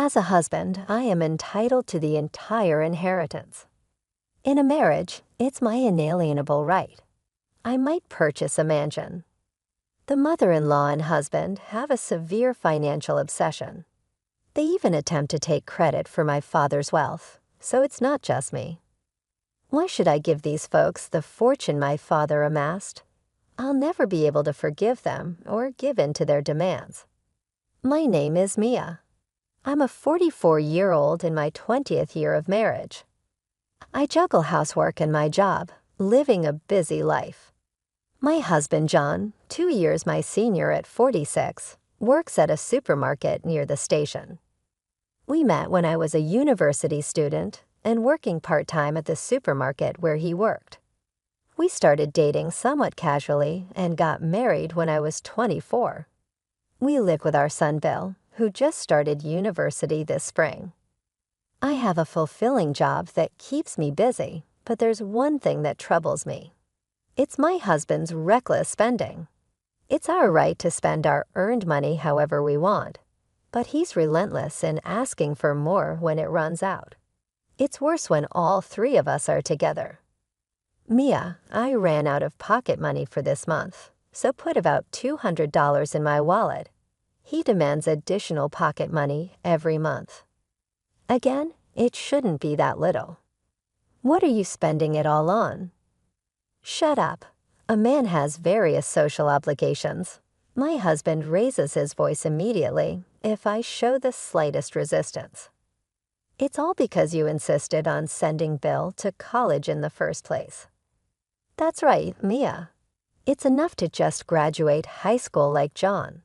As a husband, I am entitled to the entire inheritance. In a marriage, it's my inalienable right. I might purchase a mansion. The mother-in-law and husband have a severe financial obsession. They even attempt to take credit for my father's wealth, so it's not just me. Why should I give these folks the fortune my father amassed? I'll never be able to forgive them or give in to their demands. My name is Mia. I'm a 44-year-old in my 20th year of marriage. I juggle housework and my job, living a busy life. My husband, John, 2 years my senior at 46, works at a supermarket near the station. We met when I was a university student and working part-time at the supermarket where he worked. We started dating somewhat casually and got married when I was 24. We live with our son, Bill, who just started university this spring. I have a fulfilling job that keeps me busy, but there's one thing that troubles me. It's my husband's reckless spending. It's our right to spend our earned money however we want, but he's relentless in asking for more when it runs out. It's worse when all three of us are together. Mia, I ran out of pocket money for this month, so put about $200 in my wallet. He demands additional pocket money every month. Again, it shouldn't be that little. What are you spending it all on? Shut up. A man has various social obligations. My husband raises his voice immediately if I show the slightest resistance. It's all because you insisted on sending Bill to college in the first place. That's right, Mia. It's enough to just graduate high school like John.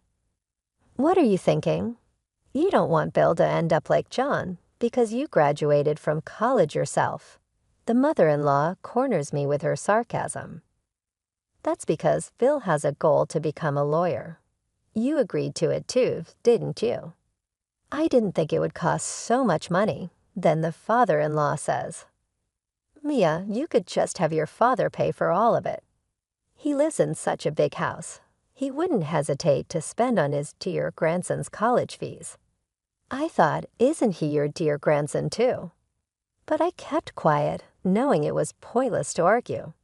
What are you thinking? You don't want Bill to end up like John because you graduated from college yourself. The mother-in-law corners me with her sarcasm. That's because Bill has a goal to become a lawyer. You agreed to it too, didn't you? I didn't think it would cost so much money. Then the father-in-law says, Mia, you could just have your father pay for all of it. He lives in such a big house. He wouldn't hesitate to spend on his dear grandson's college fees. I thought, isn't he your dear grandson too? But I kept quiet, knowing it was pointless to argue.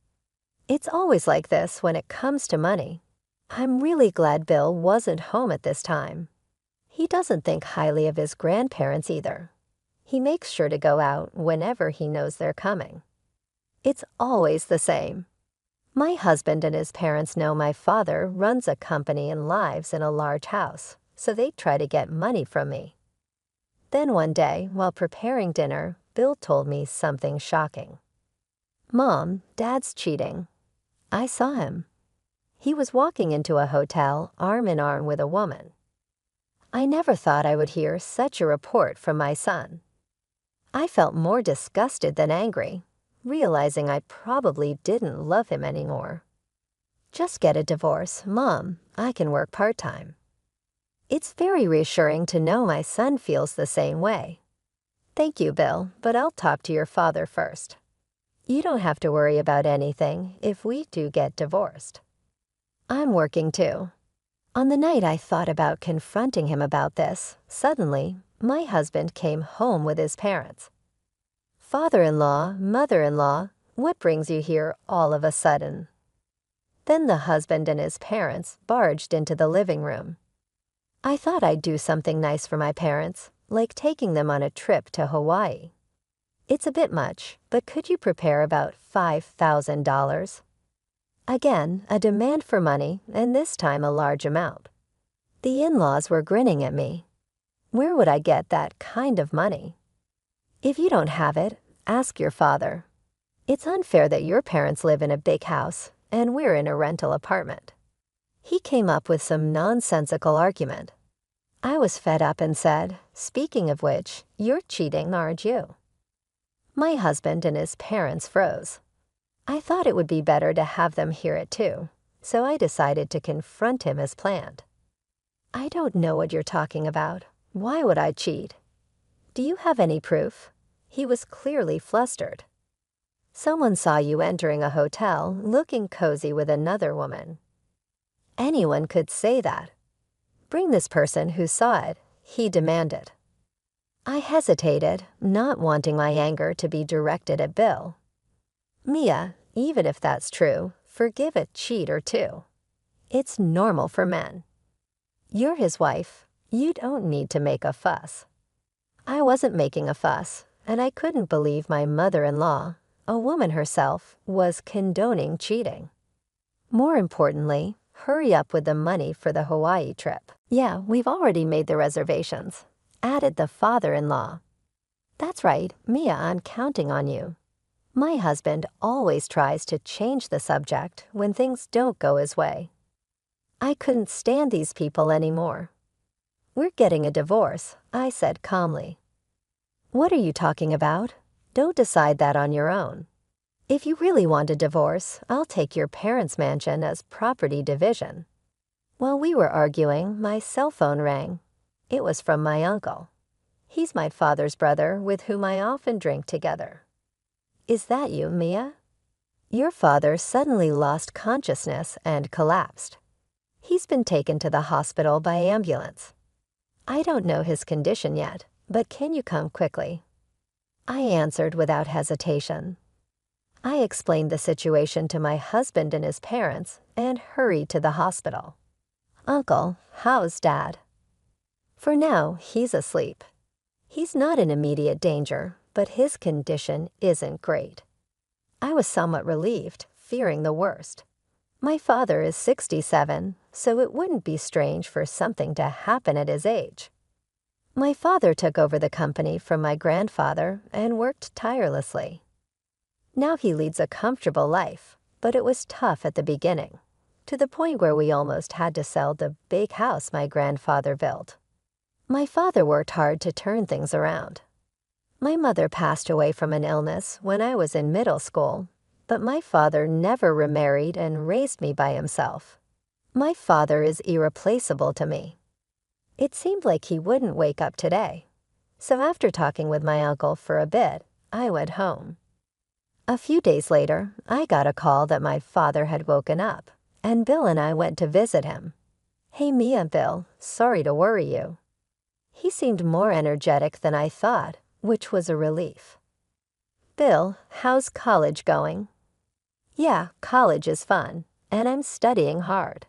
It's always like this when it comes to money. I'm really glad Bill wasn't home at this time. He doesn't think highly of his grandparents either. He makes sure to go out whenever he knows they're coming. It's always the same. My husband and his parents know my father runs a company and lives in a large house, so they try to get money from me. Then one day, while preparing dinner, Bill told me something shocking. Mom, Dad's cheating. I saw him. He was walking into a hotel arm in arm with a woman. I never thought I would hear such a report from my son. I felt more disgusted than angry, realizing I probably didn't love him anymore. Just get a divorce, Mom. I can work part-time. It's very reassuring to know my son feels the same way. Thank you, Bill, but I'll talk to your father first. You don't have to worry about anything if we do get divorced. I'm working too. On the night I thought about confronting him about this, suddenly, my husband came home with his parents. Father-in-law, mother-in-law, what brings you here all of a sudden? Then the husband and his parents barged into the living room. I thought I'd do something nice for my parents, like taking them on a trip to Hawaii. It's a bit much, but could you prepare about $5,000? Again, a demand for money, and this time a large amount. The in-laws were grinning at me. Where would I get that kind of money? If you don't have it, ask your father. It's unfair that your parents live in a big house, and we're in a rental apartment. He came up with some nonsensical argument. I was fed up and said, speaking of which, you're cheating, aren't you? My husband and his parents froze. I thought it would be better to have them hear it too, so I decided to confront him as planned. I don't know what you're talking about. Why would I cheat? Do you have any proof? He was clearly flustered. Someone saw you entering a hotel looking cozy with another woman. Anyone could say that. Bring this person who saw it, he demanded. I hesitated, not wanting my anger to be directed at Bill. Mia, even if that's true, forgive a cheat or two. It's normal for men. You're his wife. You don't need to make a fuss. I wasn't making a fuss, and I couldn't believe my mother-in-law, a woman herself, was condoning cheating. More importantly, hurry up with the money for the Hawaii trip. Yeah, we've already made the reservations, added the father-in-law. That's right, Mia, I'm counting on you. My husband always tries to change the subject when things don't go his way. I couldn't stand these people anymore. We're getting a divorce, I said calmly. What are you talking about? Don't decide that on your own. If you really want a divorce, I'll take your parents' mansion as property division. While we were arguing, my cell phone rang. It was from my uncle. He's my father's brother with whom I often drink together. Is that you, Mia? Your father suddenly lost consciousness and collapsed. He's been taken to the hospital by ambulance. I don't know his condition yet, but can you come quickly? I answered without hesitation. I explained the situation to my husband and his parents and hurried to the hospital. Uncle, how's Dad? For now, he's asleep. He's not in immediate danger, but his condition isn't great. I was somewhat relieved, fearing the worst. My father is 67, so it wouldn't be strange for something to happen at his age. My father took over the company from my grandfather and worked tirelessly. Now he leads a comfortable life, but it was tough at the beginning, to the point where we almost had to sell the big house my grandfather built. My father worked hard to turn things around. My mother passed away from an illness when I was in middle school, but my father never remarried and raised me by himself. My father is irreplaceable to me. It seemed like he wouldn't wake up today, so after talking with my uncle for a bit, I went home. A few days later, I got a call that my father had woken up, and Bill and I went to visit him. Hey, Mia, Bill, sorry to worry you. He seemed more energetic than I thought, which was a relief. Bill, how's college going? Yeah, college is fun, and I'm studying hard.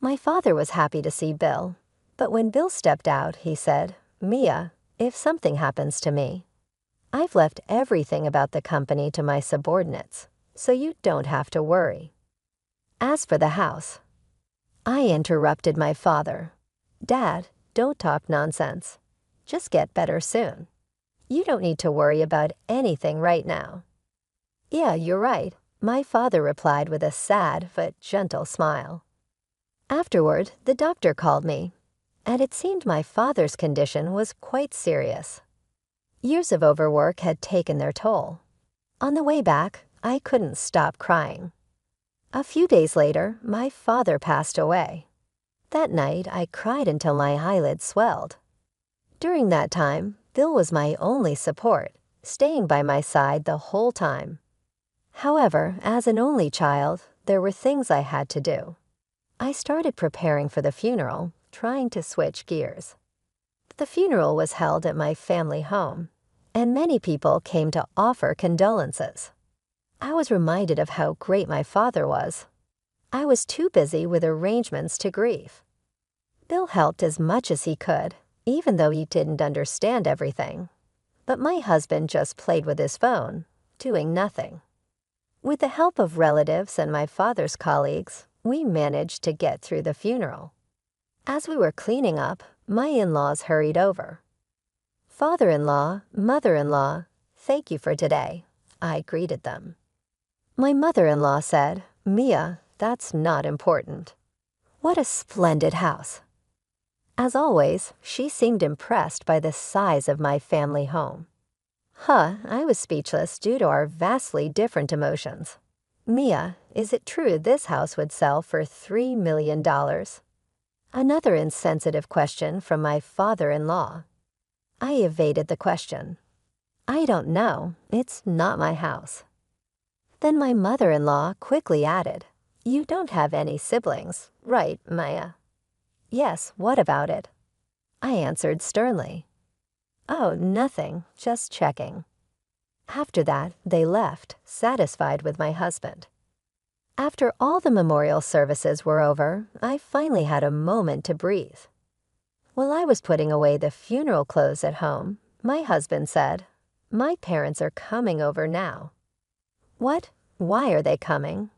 My father was happy to see Bill, but when Bill stepped out, he said, Mia, if something happens to me, I've left everything about the company to my subordinates, so you don't have to worry. As for the house, I interrupted my father. Dad, don't talk nonsense. Just get better soon. You don't need to worry about anything right now. Yeah, you're right, my father replied with a sad but gentle smile. Afterward, the doctor called me, and it seemed my father's condition was quite serious. Years of overwork had taken their toll. On the way back, I couldn't stop crying. A few days later, my father passed away. That night, I cried until my eyelids swelled. During that time, Bill was my only support, staying by my side the whole time. However, as an only child, there were things I had to do. I started preparing for the funeral, trying to switch gears. The funeral was held at my family home, and many people came to offer condolences. I was reminded of how great my father was. I was too busy with arrangements to grieve. Bill helped as much as he could, even though he didn't understand everything. But my husband just played with his phone, doing nothing. With the help of relatives and my father's colleagues, we managed to get through the funeral. As we were cleaning up, my in-laws hurried over. Father-in-law, mother-in-law, thank you for today, I greeted them. My mother-in-law said, Mia, that's not important. What a splendid house. As always, she seemed impressed by the size of my family home. I was speechless due to our vastly different emotions. Mia, is it true this house would sell for $3 million? Another insensitive question from my father-in-law. I evaded the question. I don't know. It's not my house. Then my mother-in-law quickly added, You don't have any siblings, right, Maya? Yes, what about it? I answered sternly. "Oh, nothing, just checking." After that, they left, satisfied with my husband. After all the memorial services were over, I finally had a moment to breathe. While I was putting away the funeral clothes at home, my husband said, "My parents are coming over now." "What? Why are they coming?"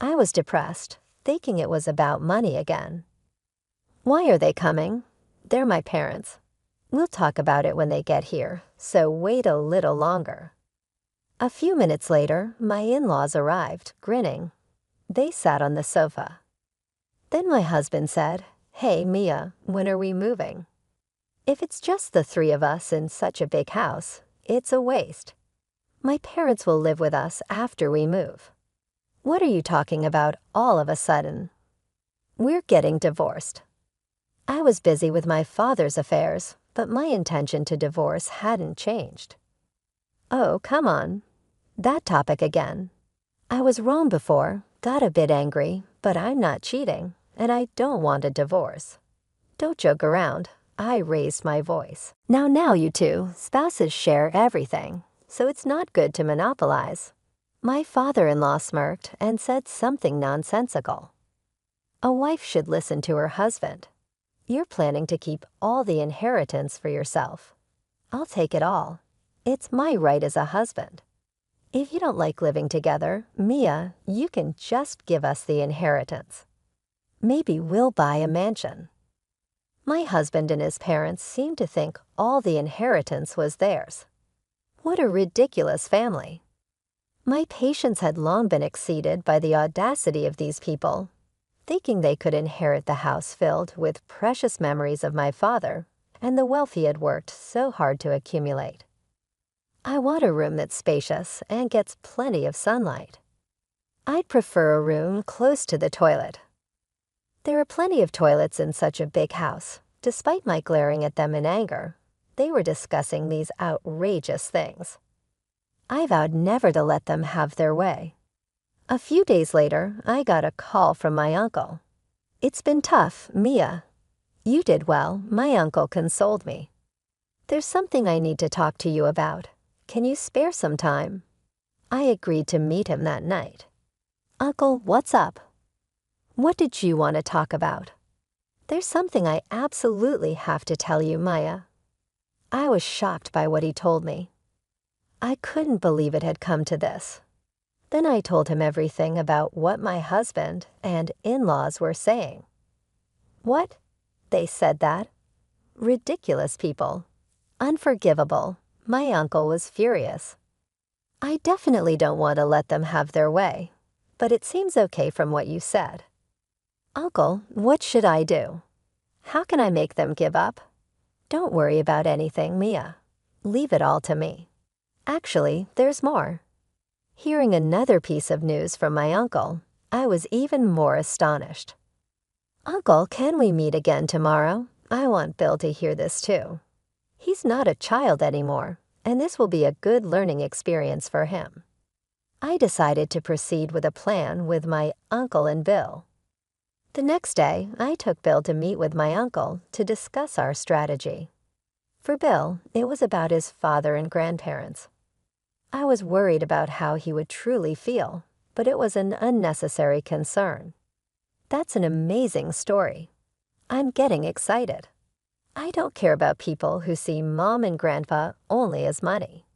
I was depressed, thinking it was about money again. "Why are they coming? They're my parents. We'll talk about it when they get here, so wait a little longer." A few minutes later, my in-laws arrived, grinning. They sat on the sofa. Then my husband said, "Hey, Mia, when are we moving? If it's just the three of us in such a big house, it's a waste. My parents will live with us after we move." "What are you talking about all of a sudden?" "We're getting divorced." I was busy with my father's affairs, but my intention to divorce hadn't changed. "Oh, come on. That topic again. I was wrong before, got a bit angry, but I'm not cheating, and I don't want a divorce. Don't joke around." I raised my voice. Now, you two, spouses share everything, so it's not good to monopolize." My father-in-law smirked and said something nonsensical. "A wife should listen to her husband. You're planning to keep all the inheritance for yourself. I'll take it all. It's my right as a husband. If you don't like living together, Mia, you can just give us the inheritance. Maybe we'll buy a mansion." My husband and his parents seemed to think all the inheritance was theirs. What a ridiculous family. My patience had long been exceeded by the audacity of these people, thinking they could inherit the house filled with precious memories of my father and the wealth he had worked so hard to accumulate. I want a room that's spacious and gets plenty of sunlight. I'd prefer a room close to the toilet. There are plenty of toilets in such a big house. Despite my glaring at them in anger, they were discussing these outrageous things. I vowed never to let them have their way. A few days later, I got a call from my uncle. "It's been tough, Mia." "You did well," my uncle consoled me. "There's something I need to talk to you about. Can you spare some time?" I agreed to meet him that night. "Uncle, what's up?" "What did you want to talk about?" "There's something I absolutely have to tell you, Maya." I was shocked by what he told me. I couldn't believe it had come to this. Then I told him everything about what my husband and in-laws were saying. "What? They said that? Ridiculous people. Unforgivable." My uncle was furious. "I definitely don't want to let them have their way, but it seems okay from what you said." "Uncle, what should I do? How can I make them give up?" "Don't worry about anything, Mia. Leave it all to me. Actually, there's more." Hearing another piece of news from my uncle, I was even more astonished. "Uncle, can we meet again tomorrow? I want Bill to hear this too. He's not a child anymore, and this will be a good learning experience for him." I decided to proceed with a plan with my uncle and Bill. The next day, I took Bill to meet with my uncle to discuss our strategy. For Bill, it was about his father and grandparents. I was worried about how he would truly feel, but it was an unnecessary concern. That's an amazing story. I'm getting excited. I don't care about people who see Mom and Grandpa only as money.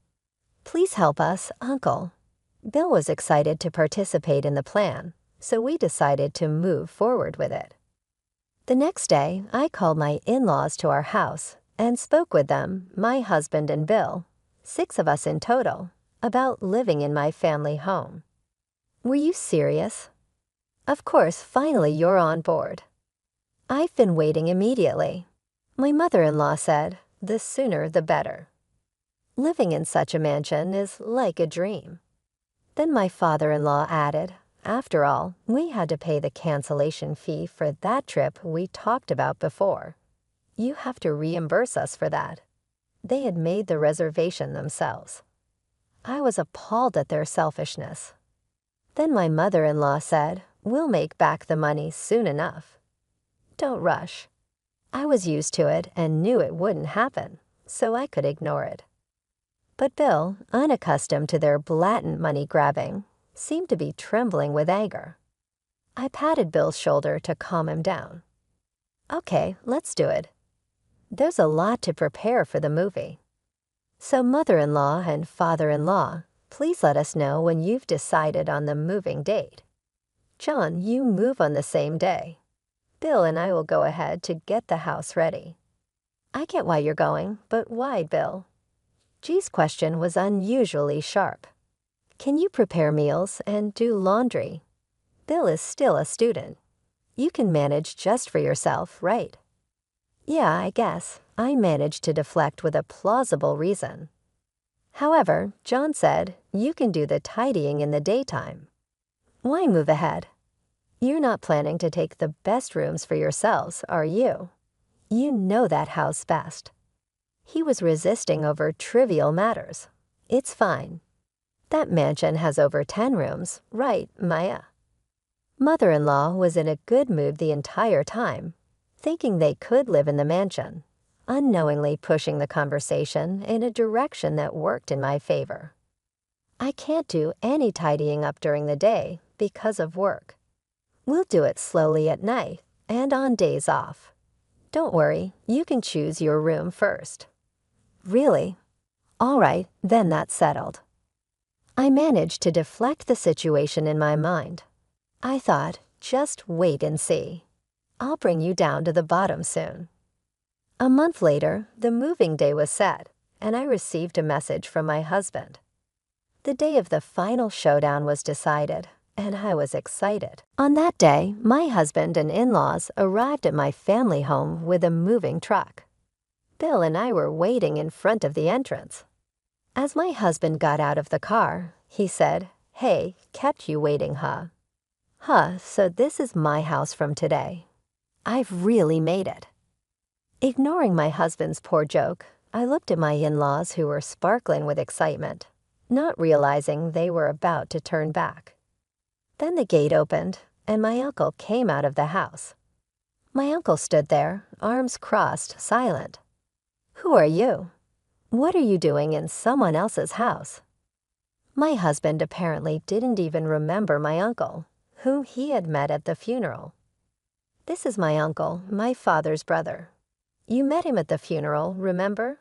"Please help us, Uncle." Bill was excited to participate in the plan, so we decided to move forward with it. The next day, I called my in-laws to our house and spoke with them, my husband and Bill, 6 of us in total, about living in my family home. "Were you serious?" "Of course, finally you're on board." "I've been waiting immediately." My mother-in-law said, "The sooner the better." Living in such a mansion is like a dream. Then my father-in-law added, "After all, we had to pay the cancellation fee for that trip we talked about before. You have to reimburse us for that." They had made the reservation themselves. I was appalled at their selfishness. Then my mother-in-law said, "We'll make back the money soon enough." Don't rush. I was used to it and knew it wouldn't happen, so I could ignore it. But Bill, unaccustomed to their blatant money grabbing, seemed to be trembling with anger. I patted Bill's shoulder to calm him down. Okay, let's do it. There's a lot to prepare for the movie. So mother-in-law and father-in-law, please let us know when you've decided on the moving date. John, you move on the same day. Bill and I will go ahead to get the house ready. I get why you're going, but why, Bill? G's question was unusually sharp. Can you prepare meals and do laundry? Bill is still a student. You can manage just for yourself, right? Yeah, I guess. I managed to deflect with a plausible reason. However, John said, you can do the tidying in the daytime. Why move ahead? You're not planning to take the best rooms for yourselves, are you? You know that house best. He was resisting over trivial matters. It's fine. That mansion has over 10 rooms, right, Maya? Mother-in-law was in a good mood the entire time, thinking they could live in the mansion, unknowingly pushing the conversation in a direction that worked in my favor. I can't do any tidying up during the day because of work. We'll do it slowly at night and on days off. Don't worry, you can choose your room first. Really? All right, then that's settled. I managed to deflect the situation in my mind. I thought, just wait and see. I'll bring you down to the bottom soon. A month later, the moving day was set, and I received a message from my husband. The day of the final showdown was decided, and I was excited. On that day, my husband and in-laws arrived at my family home with a moving truck. Bill and I were waiting in front of the entrance. As my husband got out of the car, he said, "Hey, kept you waiting, huh? Huh, so this is my house from today. I've really made it." Ignoring my husband's poor joke, I looked at my in-laws who were sparkling with excitement, not realizing they were about to turn back. Then the gate opened, and my uncle came out of the house. My uncle stood there, arms crossed, silent. "Who are you? What are you doing in someone else's house?" My husband apparently didn't even remember my uncle, whom he had met at the funeral. "This is my uncle, my father's brother. You met him at the funeral, remember?"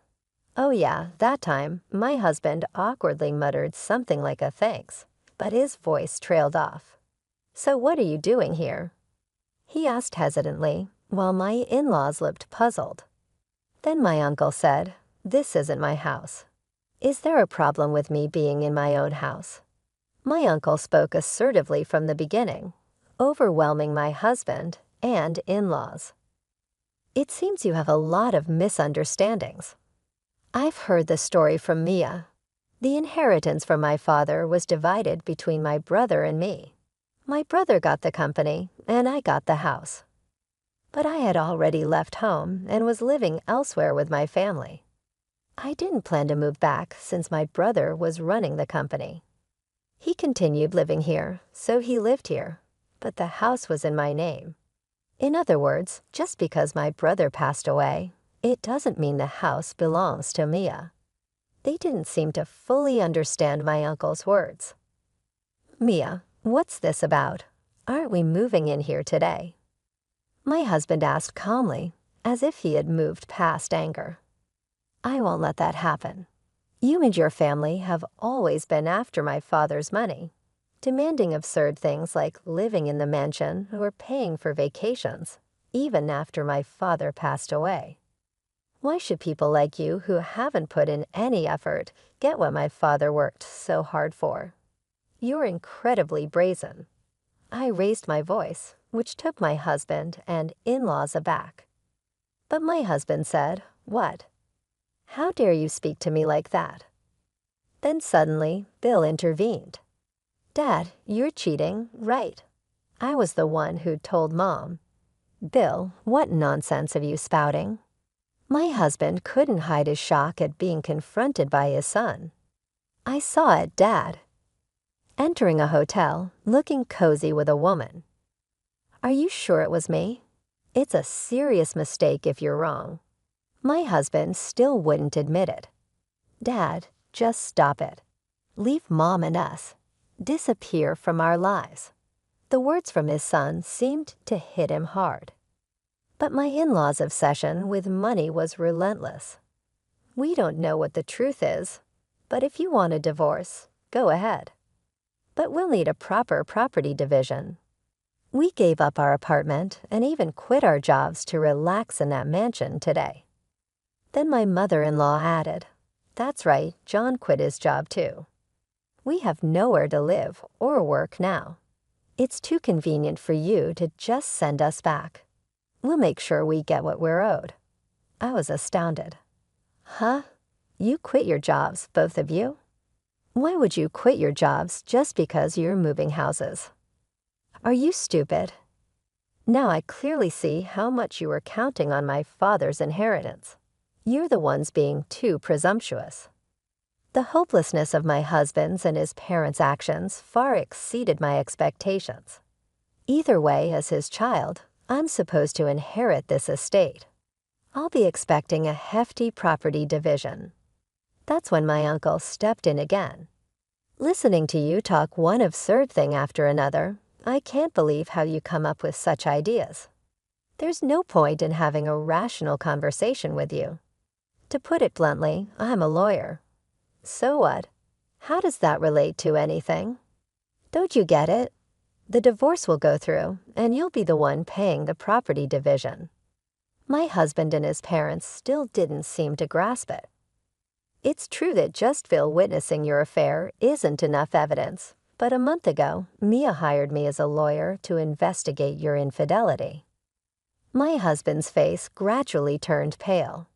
"Oh yeah, that time, my husband awkwardly muttered something like a thanks, but his voice trailed off. "So what are you doing here?" he asked hesitantly, while my in-laws looked puzzled. Then my uncle said, "This isn't my house. Is there a problem with me being in my own house?" My uncle spoke assertively from the beginning, overwhelming my husband and in-laws. "It seems you have a lot of misunderstandings. I've heard the story from Mia. The inheritance from my father was divided between my brother and me. My brother got the company, and I got the house. But I had already left home and was living elsewhere with my family. I didn't plan to move back since my brother was running the company. He continued living here, so he lived here, but the house was in my name. In other words, just because my brother passed away, it doesn't mean the house belongs to Mia." They didn't seem to fully understand my uncle's words. "Mia, what's this about? Aren't we moving in here today?" My husband asked calmly, as if he had moved past anger. "I won't let that happen. You and your family have always been after my father's money, demanding absurd things like living in the mansion or paying for vacations, even after my father passed away. Why should people like you who haven't put in any effort get what my father worked so hard for? You're incredibly brazen." I raised my voice, which took my husband and in-laws aback. But my husband said, "What? How dare you speak to me like that?" Then suddenly, Bill intervened. "Dad, you're cheating, right? I was the one who told Mom." "Bill, what nonsense are you spouting?" My husband couldn't hide his shock at being confronted by his son. "I saw it, Dad." Entering a hotel, looking cozy with a woman. "Are you sure it was me? It's a serious mistake if you're wrong." My husband still wouldn't admit it. Dad, just stop it. Leave Mom and us. Disappear from our lives. The words from his son seemed to hit him hard. But my in-laws' obsession with money was relentless. We don't know what the truth is, but if you want a divorce, go ahead. But we'll need a proper property division. We gave up our apartment and even quit our jobs to relax in that mansion today. Then my mother-in-law added, "That's right, John quit his job too. We have nowhere to live or work now. It's too convenient for you to just send us back. We'll make sure we get what we're owed." I was astounded. Huh? You quit your jobs, both of you? Why would you quit your jobs just because you're moving houses? Are you stupid? Now I clearly see how much you were counting on my father's inheritance. You're the ones being too presumptuous. The hopelessness of my husband's and his parents' actions far exceeded my expectations. Either way, as his child, I'm supposed to inherit this estate. I'll be expecting a hefty property division. That's when my uncle stepped in again. Listening to you talk one absurd thing after another, I can't believe how you come up with such ideas. There's no point in having a rational conversation with you. To put it bluntly, I'm a lawyer. So what? How does that relate to anything? Don't you get it? The divorce will go through, and you'll be the one paying the property division. My husband and his parents still didn't seem to grasp it. It's true that just Phil witnessing your affair isn't enough evidence, but a month ago, Mia hired me as a lawyer to investigate your infidelity. My husband's face gradually turned pale.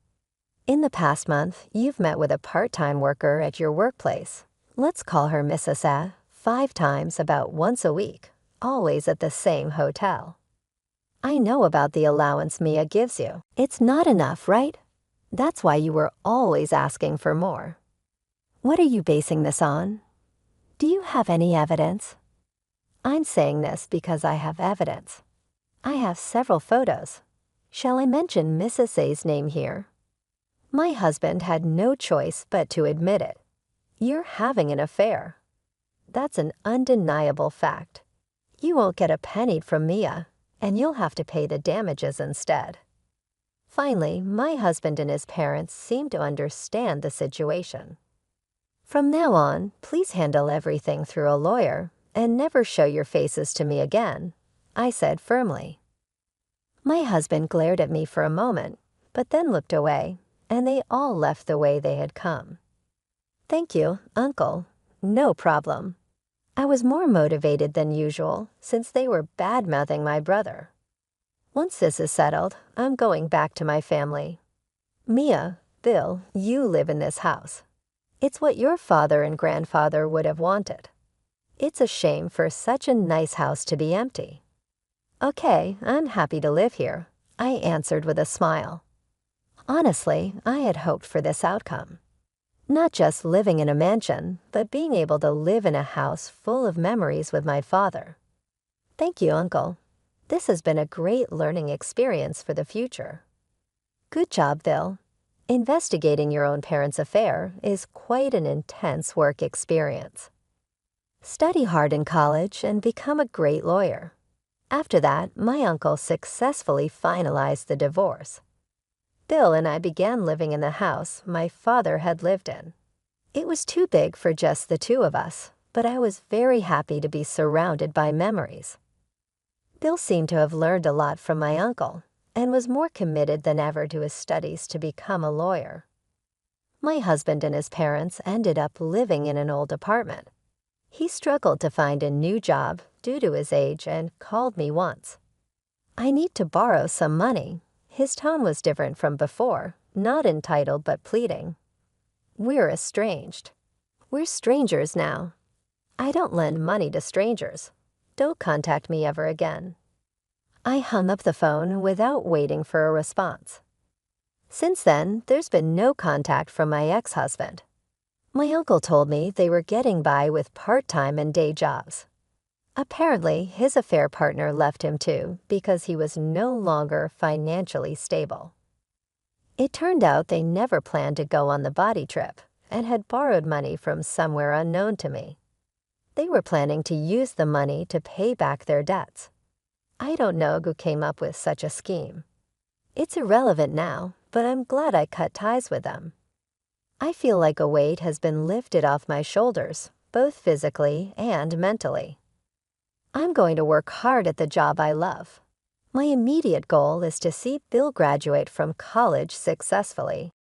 In the past month, you've met with a part-time worker at your workplace. Let's call her Mrs. A, 5 times about once a week, always at the same hotel. I know about the allowance Mia gives you. It's not enough, right? That's why you were always asking for more. What are you basing this on? Do you have any evidence? I'm saying this because I have evidence. I have several photos. Shall I mention Mrs. A's name here? My husband had no choice but to admit it. You're having an affair. That's an undeniable fact. You won't get a penny from Mia, and you'll have to pay the damages instead. Finally, my husband and his parents seem to understand the situation. From now on, please handle everything through a lawyer and never show your faces to me again, I said firmly. My husband glared at me for a moment, but then looked away, and they all left the way they had come. Thank you, Uncle. No problem. I was more motivated than usual since they were bad-mouthing my brother. Once this is settled, I'm going back to my family. Mia, Bill, you live in this house. It's what your father and grandfather would have wanted. It's a shame for such a nice house to be empty. Okay, I'm happy to live here, I answered with a smile. Honestly, I had hoped for this outcome. Not just living in a mansion, but being able to live in a house full of memories with my father. Thank you, Uncle. This has been a great learning experience for the future. Good job, Bill. Investigating your own parents' affair is quite an intense work experience. Study hard in college and become a great lawyer. After that, my uncle successfully finalized the divorce. Bill and I began living in the house my father had lived in. It was too big for just the two of us, but I was very happy to be surrounded by memories. Bill seemed to have learned a lot from my uncle and was more committed than ever to his studies to become a lawyer. My husband and his parents ended up living in an old apartment. He struggled to find a new job due to his age and called me once. I need to borrow some money. His tone was different from before, not entitled but pleading. We're estranged. We're strangers now. I don't lend money to strangers. Don't contact me ever again. I hung up the phone without waiting for a response. Since then, there's been no contact from my ex-husband. My uncle told me they were getting by with part-time and day jobs. Apparently, his affair partner left him too because he was no longer financially stable. It turned out they never planned to go on the body trip and had borrowed money from somewhere unknown to me. They were planning to use the money to pay back their debts. I don't know who came up with such a scheme. It's irrelevant now, but I'm glad I cut ties with them. I feel like a weight has been lifted off my shoulders, both physically and mentally. I'm going to work hard at the job I love. My immediate goal is to see Bill graduate from college successfully.